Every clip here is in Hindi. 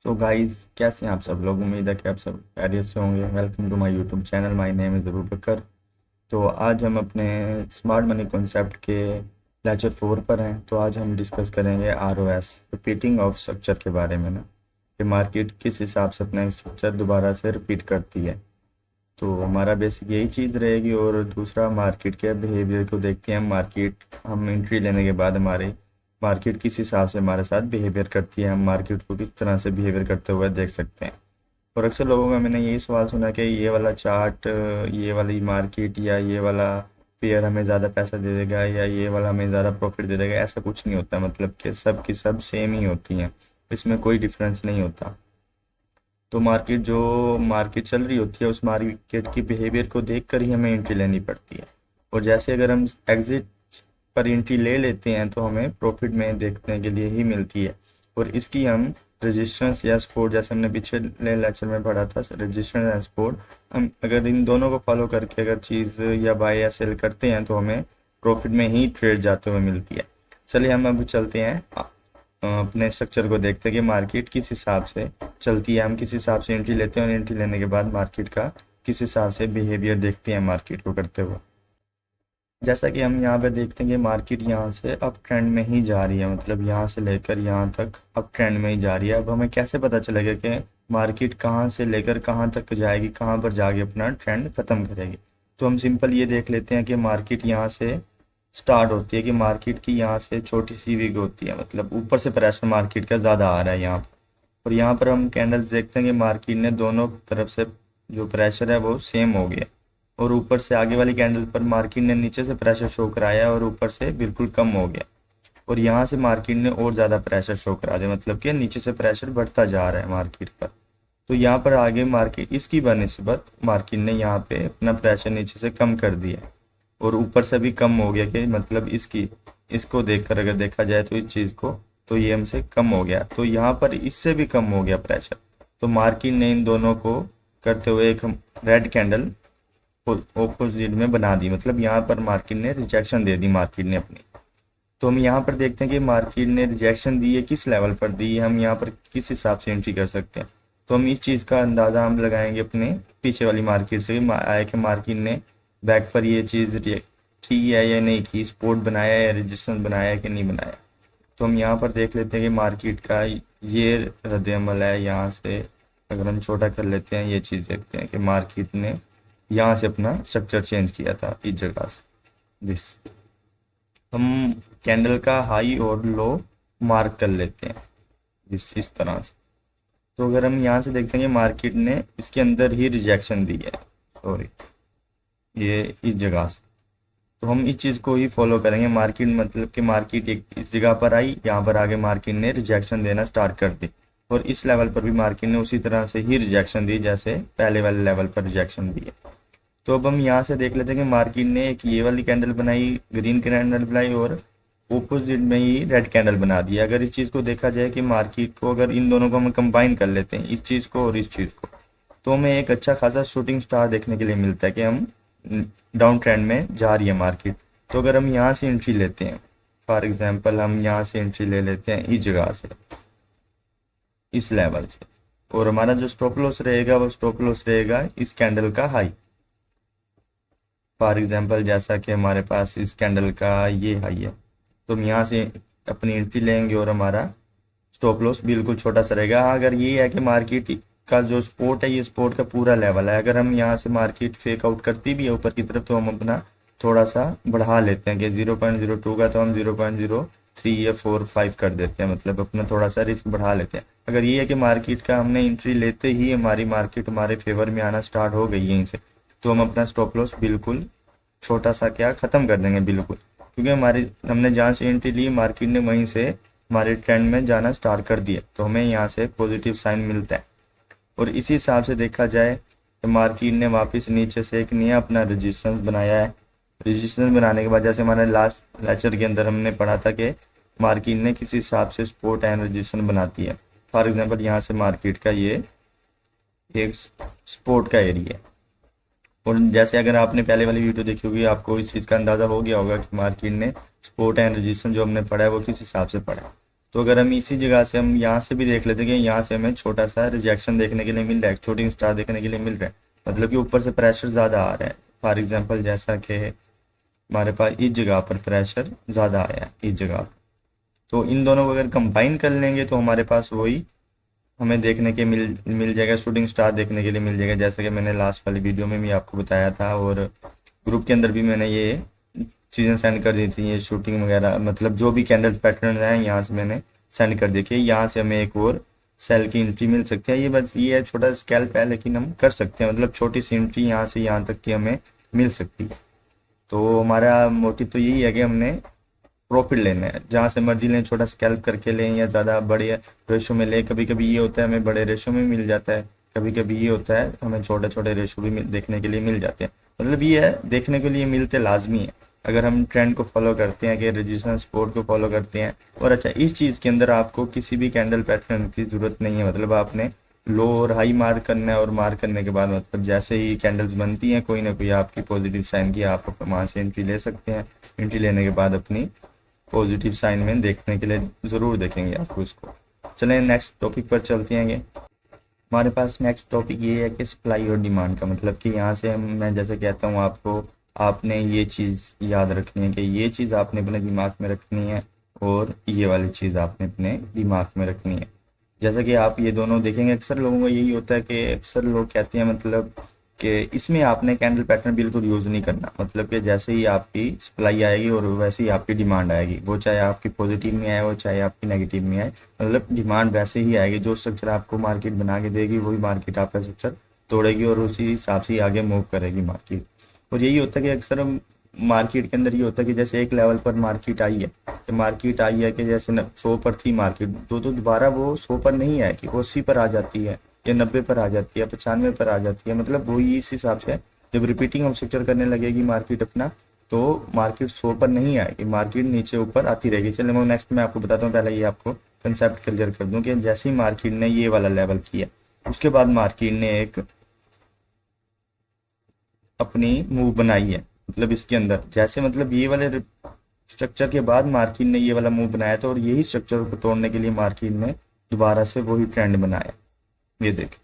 सो गाइस, कैसे हैं आप सब लोग। उम्मीद है कि आप सब खैरियत से होंगे। Welcome to my YouTube channel. My name is Abu Bakar. तो आज हम अपने स्मार्ट मनी कॉन्सेप्ट के लेक्चर 4 पर हैं। तो आज हम डिस्कस करेंगे ROS, रिपीटिंग ऑफ स्ट्रक्चर के बारे में ना, कि मार्केट किस हिसाब से अपना स्ट्रक्चर दोबारा से रिपीट करती है। तो हमारा बेसिक यही चीज़ रहेगी। और दूसरा, मार्केट के बिहेवियर को देखते हैं। मार्केट हम एंट्री लेने के बाद हमारे मार्केट किस हिसाब से हमारे साथ बिहेवियर करती है, हम मार्केट को किस तरह से बिहेवियर करते हुए देख सकते हैं। और अक्सर लोगों में मैंने यही सवाल सुना कि ये वाला चार्ट, ये वाली मार्केट या ये वाला पेयर हमें ज़्यादा पैसा दे देगा या ये वाला हमें ज़्यादा प्रॉफिट दे देगा। ऐसा कुछ नहीं होता। मतलब कि सब की सब सेम ही होती हैं, इसमें कोई डिफरेंस नहीं होता। तो मार्केट चल रही होती है, उस मार्केट की बिहेवियर को देखकर ही हमें एंट्री लेनी पड़ती है। और जैसे अगर हम एग्जिट पर एंट्री ले लेते हैं तो हमें प्रॉफिट में देखने के लिए ही मिलती है। और इसकी हम रेजिस्टेंस या सपोर्ट, जैसे हमने पिछले लेक्चर में पढ़ा था, रेजिस्टेंस एंड सपोर्ट, हम अगर इन दोनों को फॉलो करके अगर चीज़ या बाय या सेल करते हैं तो हमें प्रॉफिट में ही ट्रेड जाते हुए मिलती है। चलिए हम अभी चलते हैं अपने स्ट्रक्चर को देखते हैं कि मार्केट किस हिसाब से चलती है। हम किस हिसाब से एंट्री लेते हैं और एंट्री लेने के बाद मार्केट का किस हिसाब से बिहेवियर देखते हैं मार्केट को करते हुए। जैसा कि हम यहाँ पे देखते हैं कि मार्केट यहाँ से अप ट्रेंड में ही जा रही है। मतलब यहाँ से लेकर यहाँ तक अप ट्रेंड में ही जा रही है। अब हमें कैसे पता चलेगा कि मार्केट कहाँ से लेकर कहाँ तक जाएगी, कहाँ पर जाके अपना ट्रेंड खत्म करेगी। तो हम सिंपल ये देख लेते हैं कि मार्केट यहाँ से स्टार्ट होती है, कि मार्केट की यहाँ से छोटी सी विग होती है। मतलब ऊपर से प्रेशर मार्केट का ज़्यादा आ रहा है यहाँ पर। और यहाँ पर हम कैंडल्स देखते हैं कि मार्केट ने दोनों तरफ से जो प्रेशर है वो सेम हो गया। और ऊपर से आगे वाली कैंडल पर मार्केट ने नीचे से प्रेशर शो कराया और ऊपर से बिल्कुल कम हो गया। और यहाँ से मार्केट ने और ज़्यादा प्रेशर शो करा दिया, मतलब कि नीचे से प्रेशर बढ़ता जा रहा है मार्केट पर। तो यहाँ पर आगे मार्केट इसकी बनिस्बत मार्केट ने यहाँ पे अपना प्रेशर नीचे से कम कर दिया और ऊपर से भी कम हो गया। कि मतलब इसको देखकर अगर देखा जाए तो इस चीज़ को, तो ये हमसे कम हो गया। तो यहाँ पर इससे भी कम हो गया प्रेशर। तो मार्केट ने इन दोनों को करते हुए एक रेड कैंडल ऑपोजिट में बना दी। मतलब यहाँ पर मार्केट ने रिजेक्शन दे दी मार्केट ने अपनी। तो हम यहाँ पर देखते हैं कि मार्केट ने रिजेक्शन दी है, किस लेवल पर दी है, हम यहाँ पर किस हिसाब से एंट्री कर सकते हैं। तो हम इस चीज़ का अंदाज़ा हम लगाएंगे अपने पीछे वाली मार्केट से, आया कि मार्केट ने बैक पर ये चीज़ की है या नहीं की, सपोर्ट बनाया है या रेजिस्टेंस बनाया है कि नहीं बनाया। तो हम यहाँ पर देख लेते हैं कि मार्केट का ये रद्द-ए-अमल है। यहाँ से अगर हम छोटा कर लेते हैं, ये चीज़ देखते हैं कि मार्केट ने यहाँ से अपना स्ट्रक्चर चेंज किया था इस जगह से। दिस हम कैंडल का हाई और लो मार्क कर लेते हैं इस तरह से। तो अगर हम यहाँ से देखते हैं कि मार्केट ने इसके अंदर ही रिजेक्शन दी है, सॉरी, ये इस जगह से। तो हम इस चीज़ को ही फॉलो करेंगे। मार्केट मतलब कि मार्केट एक इस जगह पर आई, यहाँ पर आगे मार्केट ने रिजेक्शन देना स्टार्ट कर दी। और इस लेवल पर भी मार्केट ने उसी तरह से ही रिजेक्शन दी जैसे पहले वाले लेवल पर रिजेक्शन दी है। तो अब हम यहाँ से देख लेते हैं कि मार्केट ने एक ये वाली कैंडल बनाई, ग्रीन कैंडल बनाई, और ऑपोजिट में ही रेड कैंडल बना दिया। अगर इस चीज़ को देखा जाए कि मार्केट को, अगर इन दोनों को हम कंबाइन कर लेते हैं, इस चीज़ को और इस चीज़ को, तो हमें एक अच्छा खासा शूटिंग स्टार देखने के लिए मिलता है कि हम डाउन ट्रेंड में जा रही है मार्केट। तो अगर हम यहाँ से एंट्री लेते हैं, फॉर एग्जांपल हम यहाँ से एंट्री ले लेते हैं इस जगह से, इस लेवल से, और हमारा जो स्टॉप लॉस रहेगा वो स्टॉप लॉस रहेगा इस कैंडल का हाई। फॉर एग्जांपल जैसा कि हमारे पास इस कैंडल का ये हाई है, तो हम यहाँ से अपनी एंट्री लेंगे और हमारा स्टॉप लॉस बिल्कुल छोटा सा रहेगा। हाँ, अगर ये है कि मार्केट का जो सपोर्ट है, ये सपोर्ट का पूरा लेवल है। अगर हम यहाँ से मार्केट फेक आउट करती भी है ऊपर की तरफ, तो हम अपना थोड़ा सा बढ़ा लेते हैं कि 0.02 का तो हम 0.03 या 4-5 कर देते हैं। मतलब अपना थोड़ा सा रिस्क बढ़ा लेते हैं। अगर ये है कि मार्केट का हमने एंट्री लेते ही हमारी मार्केट हमारे फेवर में आना स्टार्ट हो गई यहीं से, तो हम अपना स्टॉप लॉस बिल्कुल छोटा सा क्या ख़त्म कर देंगे बिल्कुल। क्योंकि हमने जहाँ से एंट्री ली, मार्केट ने वहीं से हमारे ट्रेंड में जाना स्टार्ट कर दिया, तो हमें यहाँ से पॉजिटिव साइन मिलता है। और इसी हिसाब से देखा जाए तो मार्केट ने वापस नीचे से एक नया अपना रेजिस्टेंस बनाया है। रेजिस्टेंस बनाने के बाद, जैसे हमारे लास्ट लेक्चर के अंदर हमने पढ़ा था कि मार्केट ने किस हिसाब से सपोर्ट एंड रेजिस्टेंस बनाती है। फॉर एग्जांपल यहाँ से मार्केट का ये एक सपोर्ट का एरिया है। और जैसे अगर आपने पहले वाली वीडियो देखी होगी, आपको इस चीज़ का अंदाज़ा हो गया होगा कि मार्केट ने सपोर्ट एंड रेजिस्टेंस जो हमने पढ़ा है वो किस हिसाब से पढ़ा है। तो अगर हम इसी जगह से हम यहाँ से भी देख लेते हैं कि यहाँ से हमें छोटा सा रिजेक्शन देखने के लिए मिल रहा है, शूटिंग स्टार देखने के लिए मिल रहा है, मतलब कि ऊपर से प्रेशर ज़्यादा आ रहा है। फॉर एग्जांपल जैसा कि हमारे पास इस जगह पर प्रेशर ज़्यादा आया है इस जगह पर, तो इन दोनों को अगर कंबाइन कर लेंगे तो हमारे पास वही हमें देखने के मिल जाएगा, शूटिंग स्टार देखने के लिए मिल जाएगा, जैसे कि मैंने लास्ट वाली वीडियो में भी आपको बताया था और ग्रुप के अंदर भी मैंने ये चीज़ें सेंड कर दी थी, ये शूटिंग वगैरह मतलब जो भी कैंडल पैटर्न है यहाँ से मैंने सेंड कर दी। यहाँ से हमें एक और सेल की एंट्री मिल सकती है, ये बस ये है छोटा स्कैल्प है लेकिन हम कर सकते हैं, मतलब छोटी सी एंट्री यहाँ से यहाँ तक की हमें मिल सकती है। तो हमारा मोटिव तो यही है कि हमने प्रॉफिट लेना है, जहाँ से मर्जी लें, छोटा स्कैल्प करके लें या ज़्यादा बड़े रेशो में लें। कभी कभी ये होता है हमें बड़े रेशो में मिल जाता है, कभी कभी ये होता है हमें छोटे छोटे रेशो भी देखने के लिए मिल जाते हैं। मतलब ये है देखने के लिए मिलते लाजमी है अगर हम ट्रेंड को फॉलो करते हैं कि रेजिस्टेंस सपोर्ट को फॉलो करते हैं। और अच्छा, इस चीज़ के अंदर आपको किसी भी कैंडल पैटर्न की ज़रूरत नहीं है, मतलब आपने लो और हाई मार्क करना है और मार्क करने के बाद मतलब जैसे ही कैंडल्स बनती हैं कोई ना कोई आपकी पॉजिटिव साइन की आप वहाँ से एंट्री ले सकते हैं। एंट्री लेने के बाद अपनी पॉजिटिव साइन में देखने के लिए ज़रूर देखेंगे आपको उसको। चलें नेक्स्ट टॉपिक पर चलते हैं। हमारे पास नेक्स्ट टॉपिक ये है कि सप्लाई और डिमांड का, मतलब कि यहाँ से मैं जैसे कहता हूँ आपको, आपने ये चीज़ याद रखनी है कि ये चीज़ आपने अपने दिमाग में रखनी है और ये वाली चीज़ आपने अपने दिमाग में रखनी है। जैसा कि आप ये दोनों देखेंगे, अक्सर लोगों का यही होता है कि अक्सर लोग कहते हैं मतलब कि इसमें आपने कैंडल पैटर्न बिल्कुल यूज़ नहीं करना, मतलब कि जैसे ही आपकी सप्लाई आएगी और वैसे ही आपकी डिमांड आएगी, वो चाहे आपकी पॉजिटिव में आए वो चाहे आपकी नेगेटिव में आए, मतलब डिमांड वैसे ही आएगी। जो स्ट्रक्चर आपको मार्केट बना के देगी वही मार्केट आपका स्ट्रक्चर तोड़ेगी और उसी हिसाब से ही आगे मूव करेगी मार्केट। और यही होता है कि अक्सर मार्केट के अंदर ये होता है कि जैसे एक लेवल पर मार्केट आई है, कि मार्केट आई है कि जैसे 100 पर थी मार्केट, तो दोबारा वो 100 पर नहीं आएगी, वो 80 पर आ जाती है या 90 पर आ जाती है, 95 पर आ जाती है। मतलब वही इस हिसाब से जब रिपीटिंग ऑफ स्ट्रक्चर करने लगेगी मार्केट अपना, तो मार्केट 100 पर नहीं आएगी, मार्केट नीचे ऊपर आती रहेगी। चलिए मैं नेक्स्ट मैं आपको बताता हूँ, पहले ये आपको कंसेप्ट क्लियर कर दूँ कि जैसे ही मार्केट ने ये वाला लेवल किया उसके बाद मार्केट ने एक अपनी मूव बनाई है, मतलब इसके अंदर जैसे मतलब ये वाले स्ट्रक्चर के बाद मार्केट ने ये वाला मूव बनाया था और यही स्ट्रक्चर को तोड़ने के लिए मार्केट ने दोबारा से वही ट्रेंड बनाया। ये देख,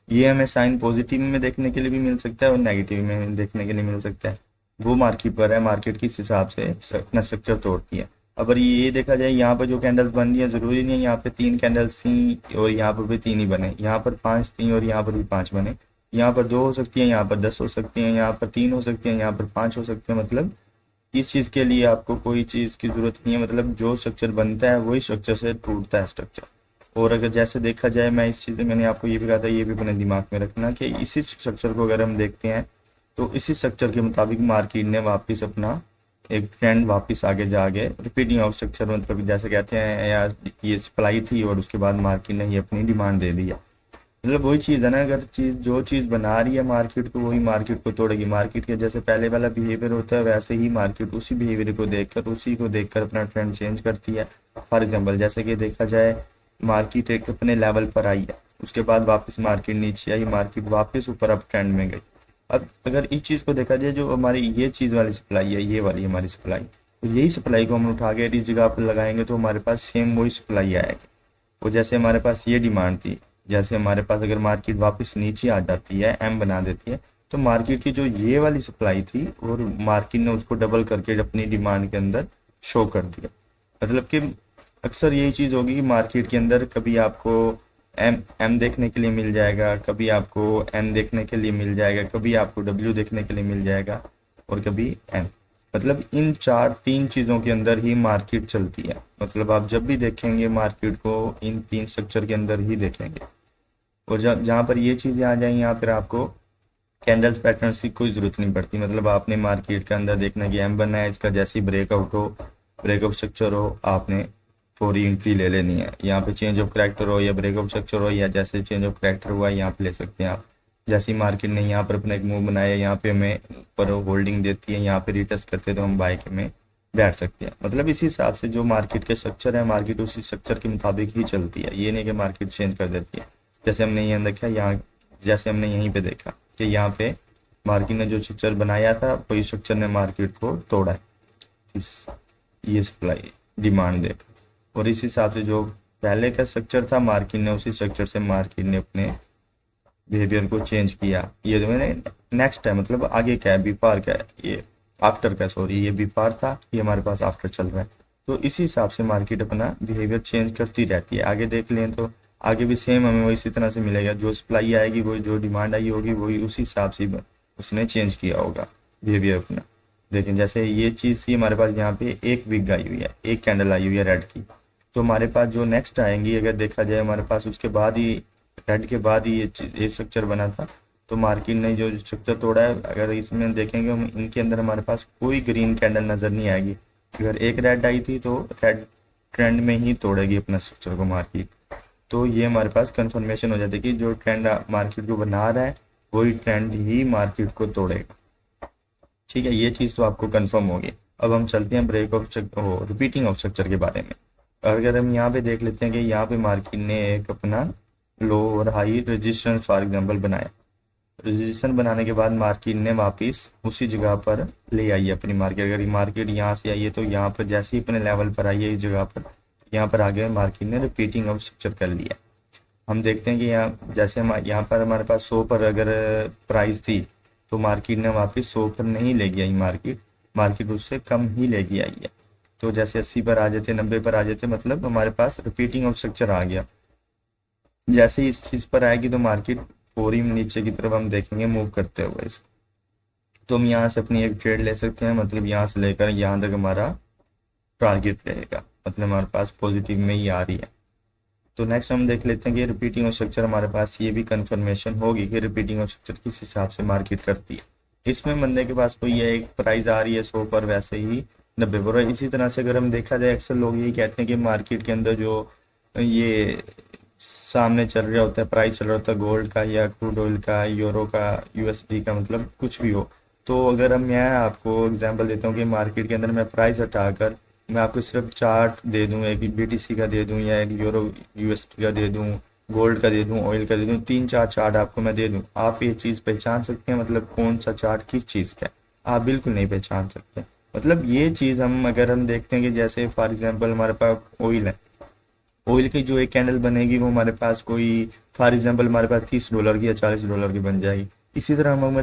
ये हमें साइन पॉजिटिव में देखने के लिए भी मिल सकता है और नेगेटिव में देखने के लिए मिल सकता है, वो मार्केट पर है, मार्केट किस हिसाब से अपना स्ट्रक्चर तोड़ती है। अगर ये देखा जाए यहाँ पर जो कैंडल्स बन रही है, जरूरी नहीं है यहाँ पे 3 कैंडल्स थी और यहाँ पर भी 3 ही बने, यहाँ पर 5 थी और यहाँ पर भी 5 बने, यहाँ पर 2 हो सकती है, यहाँ पर 10 हो सकती है, यहाँ पर 3 हो सकती है, यहाँ पर 5 हो सकते हैं। मतलब इस चीज़ के लिए आपको कोई चीज़ की ज़रूरत नहीं है, मतलब जो स्ट्रक्चर बनता है वही स्ट्रक्चर से टूटता है स्ट्रक्चर। और अगर जैसे देखा जाए, मैं इस चीज़ मैंने आपको ये भी कहा था, ये भी अपने दिमाग में रखना कि इसी स्ट्रक्चर को अगर हम देखते हैं तो इसी स्ट्रक्चर के मुताबिक मार्केट ने वापस अपना एक ट्रेंड वापस आगे जाके रिपीटिंग ऑफ स्ट्रक्चर, मतलब जैसे कहते हैं यार ये सप्लाई थी और उसके बाद मार्केट ने ये अपनी डिमांड दे दी है। मतलब वही चीज़ है ना, अगर चीज़ जो चीज़ बना रही है मार्केट को वही मार्केट को तोड़ेगी। मार्केट के जैसे पहले वाला बिहेवियर होता है वैसे ही मार्केट उसी बिहेवियर को देखकर उसी को देखकर अपना ट्रेंड चेंज करती है। फॉर एग्जांपल जैसे कि देखा जाए मार्केट एक अपने लेवल पर आई है, उसके बाद वापस मार्केट नीचे आई, मार्केट वापस ऊपर अप ट्रेंड में गई। अब अगर इस चीज़ को देखा जाए, जो हमारी ये चीज़ वाली सप्लाई है, ये वाली हमारी सप्लाई, तो यही सप्लाई को हम उठा के इस जगह पर लगाएंगे तो हमारे पास सेम वही सप्लाई आएगी। और जैसे हमारे पास ये डिमांड थी, जैसे हमारे पास अगर मार्केट वापस नीचे आ जाती है, एम बना देती है, तो मार्केट की जो ये वाली सप्लाई थी और मार्केट ने उसको डबल करके अपनी डिमांड के अंदर शो कर दिया। मतलब कि अक्सर यही चीज़ होगी कि मार्केट के अंदर कभी आपको एम देखने के लिए मिल जाएगा, कभी आपको एन देखने के लिए मिल जाएगा, कभी आपको डब्ल्यू देखने के लिए मिल जाएगा और कभी एन। मतलब इन 3 चीज़ों के अंदर ही मार्केट चलती है। मतलब आप जब भी देखेंगे मार्केट को इन 3 स्ट्रक्चर के अंदर ही देखेंगे। और जहाँ पर ये चीज़ें आ जाएंगी यहाँ पर आपको कैंडल्स पैटर्न की कोई ज़रूरत नहीं पड़ती। मतलब आपने मार्केट के अंदर देखना कि एम बनना है, इसका जैसे ही ब्रेकआउट हो, ब्रेकआउट स्ट्रक्चर हो, आपने फौरी एंट्री ले लेनी है। यहाँ पे चेंज ऑफ करैक्टर हो या ब्रेकआउट स्ट्रक्चर हो या जैसे चेंज ऑफ करैक्टर हुआ यहाँ पे ले सकते हैं आप। जैसे ही मार्केट ने यहाँ पर अपना एक मूव बनाया, यहाँ पे हमें ऊपर होल्डिंग देती है, यहाँ पे रिटेस्ट करते हैं तो हम बाय में बैठ सकते हैं। मतलब इसी हिसाब से जो मार्केट के स्ट्रक्चर है, मार्केट उसी स्ट्रक्चर के मुताबिक ही चलती है, ये नहीं कि मार्केट चेंज कर देती है। जैसे हमने यहाँ देखा, यहाँ जैसे हमने यहीं पे देखा कि यहाँ पे मार्केट ने जो स्ट्रक्चर बनाया था वही स्ट्रक्चर ने मार्केट को तोड़ा है, ये सप्लाई डिमांड देकर। और इस हिसाब से जो पहले का स्ट्रक्चर था मार्केट ने उसी स्ट्रक्चर से मार्केट ने अपने बिहेवियर को चेंज किया। ये जो मैंने नेक्स्ट है मतलब आगे क्या है, बिफोर क्या है, ये आफ्टर का, सॉरी ये बिफोर था, ये हमारे पास आफ्टर चल रहा है। तो इसी हिसाब से मार्केट अपना बिहेवियर चेंज करती रहती है। आगे देख लें तो आगे भी सेम हमें वही इसी तरह से मिलेगा, जो सप्लाई आएगी वही, जो डिमांड आई होगी वही, उसी हिसाब से उसने चेंज किया होगा बिहेवियर अपना। देखें जैसे ये चीज़ थी हमारे पास यहाँ पे एक विग आई हुई है, एक कैंडल आई हुई है रेड की, तो हमारे पास जो नेक्स्ट आएंगी अगर देखा जाए हमारे पास उसके बाद ही, रेड के बाद ही ये स्ट्रक्चर बना था। तो मार्केट ने जो स्ट्रक्चर तोड़ा है, अगर इसमें देखेंगे हम इनके अंदर हमारे पास कोई ग्रीन कैंडल नज़र नहीं आएगी। अगर एक रेड आई थी तो रेड ट्रेंड में ही तोड़ेगी अपना स्ट्रक्चर को मार्केट। तो ये हमारे पास कंफर्मेशन हो जाती है कि जो ट्रेंड मार्केट को बना रहा है वही ट्रेंड ही मार्केट को तोड़ेगा। ठीक है, ये चीज़ तो आपको कंफर्म होगी। अब हम चलते हैं break of repeating of structure के बारे में। अगर हम यहाँ पे देख लेते हैं कि यहाँ पे मार्केट ने एक अपना लो और हाई रेजिस्टेंस फॉर एग्जांपल बनाया। रेजिस्टेंस बनाने के बाद मार्केट ने वापस उसी जगह पर ले आई है अपनी मार्केट। अगर मार्केट यहाँ से आई है तो यहाँ पर जैसे ही अपने लेवल पर आई है इस जगह पर, यहाँ पर आगे मार्केट ने रिपीटिंग ऑफ स्ट्रक्चर कर लिया। हम देखते हैं कि यहाँ जैसे हम यहाँ पर हमारे पास 100 पर अगर प्राइस थी तो मार्केट ने वापस 100 पर नहीं लेगी आई, मार्केट उससे कम ही लेगी आई है। तो जैसे 80 पर आ जाते, 90 पर आ जाते, मतलब हमारे पास रिपीटिंग ऑफ स्ट्रक्चर आ गया। जैसे ही इस चीज़ पर आएगी तो मार्केट पूरी नीचे की तरफ हम देखेंगे मूव करते हुए इस। तो हम यहाँ से अपनी एक ट्रेड ले सकते हैं, मतलब यहाँ से लेकर यहाँ तक हमारा टारगेट रहेगा, मतलब हमारे पास पॉजिटिव में ही आ रही है। तो नेक्स्ट हम देख लेते हैं कि रिपीटिंग ऑफ स्ट्रक्चर हमारे पास ये भी कंफर्मेशन होगी कि रिपीटिंग ऑफ स्ट्रक्चर किस हिसाब से मार्केट करती है। इसमें बंदे के पास कोई है एक प्राइस आ रही है 100 पर, वैसे ही 90 पर। इसी तरह से अगर हम देखा जाए अक्सर लोग यही कहते हैं कि मार्केट के अंदर जो ये सामने चल रहा होता है, प्राइस चल रहा होता है गोल्ड का या क्रूड ऑयल का, यूरो का, यूएसडी का, मतलब कुछ भी हो। तो अगर हम मैं आपको एग्जांपल देता हूँ कि मार्केट के अंदर मैं प्राइस हटाकर मैं आपको सिर्फ चार्ट दे दूँ, एक बीटीसी का दे दूँ या एक यूरो यूएसडी का दे दूँ, गोल्ड का दे दूँ, ऑयल का दे दूँ, 3-4 चार्ट आपको मैं दे दूँ, आप ये चीज़ पहचान सकते हैं मतलब कौन सा चार्ट किस चीज़ का है? आप बिल्कुल नहीं पहचान सकते। मतलब ये चीज़ हम अगर हम देखते हैं कि जैसे फॉर एग्जांपल हमारे पास ऑयल है, ऑयल की जो एक कैंडल बनेगी वो हमारे पास कोई फॉर एग्जांपल हमारे पास $30 की या $40 की बन जाएगी। इसी तरह हम अगर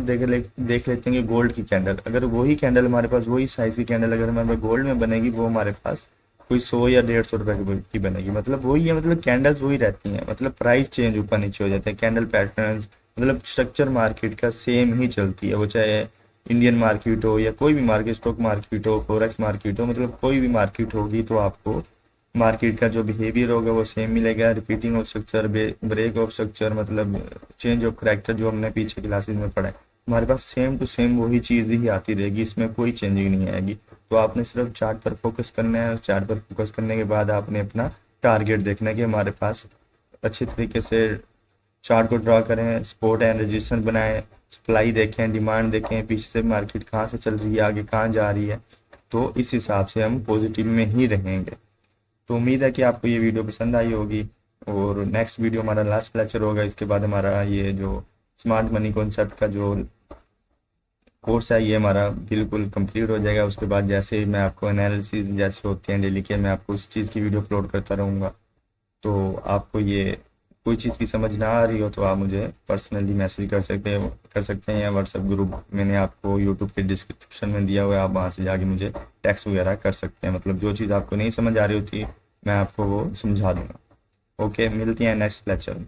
देख लेते हैं कि गोल्ड की कैंडल, अगर वही कैंडल हमारे पास वही साइज की कैंडल अगर हमारे पास गोल्ड में बनेगी वो हमारे पास कोई 100 या ₹150 की बनेगी। मतलब वही है, मतलब कैंडल्स वही रहती हैं, मतलब प्राइस चेंज ऊपर नीचे हो जाते हैं, कैंडल पैटर्न्स मतलब स्ट्रक्चर मार्केट का सेम ही चलती है। वो चाहे इंडियन मार्केट हो या कोई भी मार्केट, स्टॉक मार्केट हो, फॉरेक्स मार्केट हो, मतलब कोई भी मार्केट होगी तो आपको मार्केट का जो बिहेवियर होगा वो सेम मिलेगा। Repeating of structure, break of structure, मतलब चेंज ऑफ करेक्टर जो हमने पीछे क्लासेस में पढ़ा है, हमारे पास सेम टू सेम वही चीज़ ही आती रहेगी, इसमें कोई चेंजिंग नहीं आएगी। तो आपने सिर्फ चार्ट पर फोकस करना है, चार्ट पर फोकस करने के बाद आपने अपना टारगेट देखना है कि हमारे पास अच्छे तरीके से चार्ट को ड्रॉ करें, सपोर्ट एंड रेजिस्टेंस बनाएं, सप्लाई देखें, डिमांड देखें, पीछे से मार्केट कहाँ से चल रही है, आगे कहाँ जा रही है। तो इस हिसाब से हम पॉजिटिव में ही रहेंगे। तो उम्मीद है कि आपको ये वीडियो पसंद आई होगी और नेक्स्ट वीडियो हमारा लास्ट लेक्चर होगा। इसके बाद हमारा ये जो स्मार्ट मनी कॉन्सेप्ट का जो कोर्स है ये हमारा बिल्कुल कंप्लीट हो जाएगा। उसके बाद जैसे ही मैं आपको एनालिसिस जैसे होते हैं डेली के, मैं आपको उस चीज़ की वीडियो अपलोड करता रहूँगा। तो आपको ये कोई चीज़ की समझ ना आ रही हो तो आप मुझे पर्सनली मैसेज कर सकते हैं या व्हाट्सएप ग्रुप मैंने आपको यूट्यूब के डिस्क्रिप्शन में दिया हुआ है, आप वहाँ से जाके मुझे टेक्स्ट वगैरह कर सकते हैं। मतलब जो चीज़ आपको नहीं समझ आ रही होती मैं आपको वो समझा दूँगा। ओके, मिलती हैं नेक्स्ट लेक्चर में।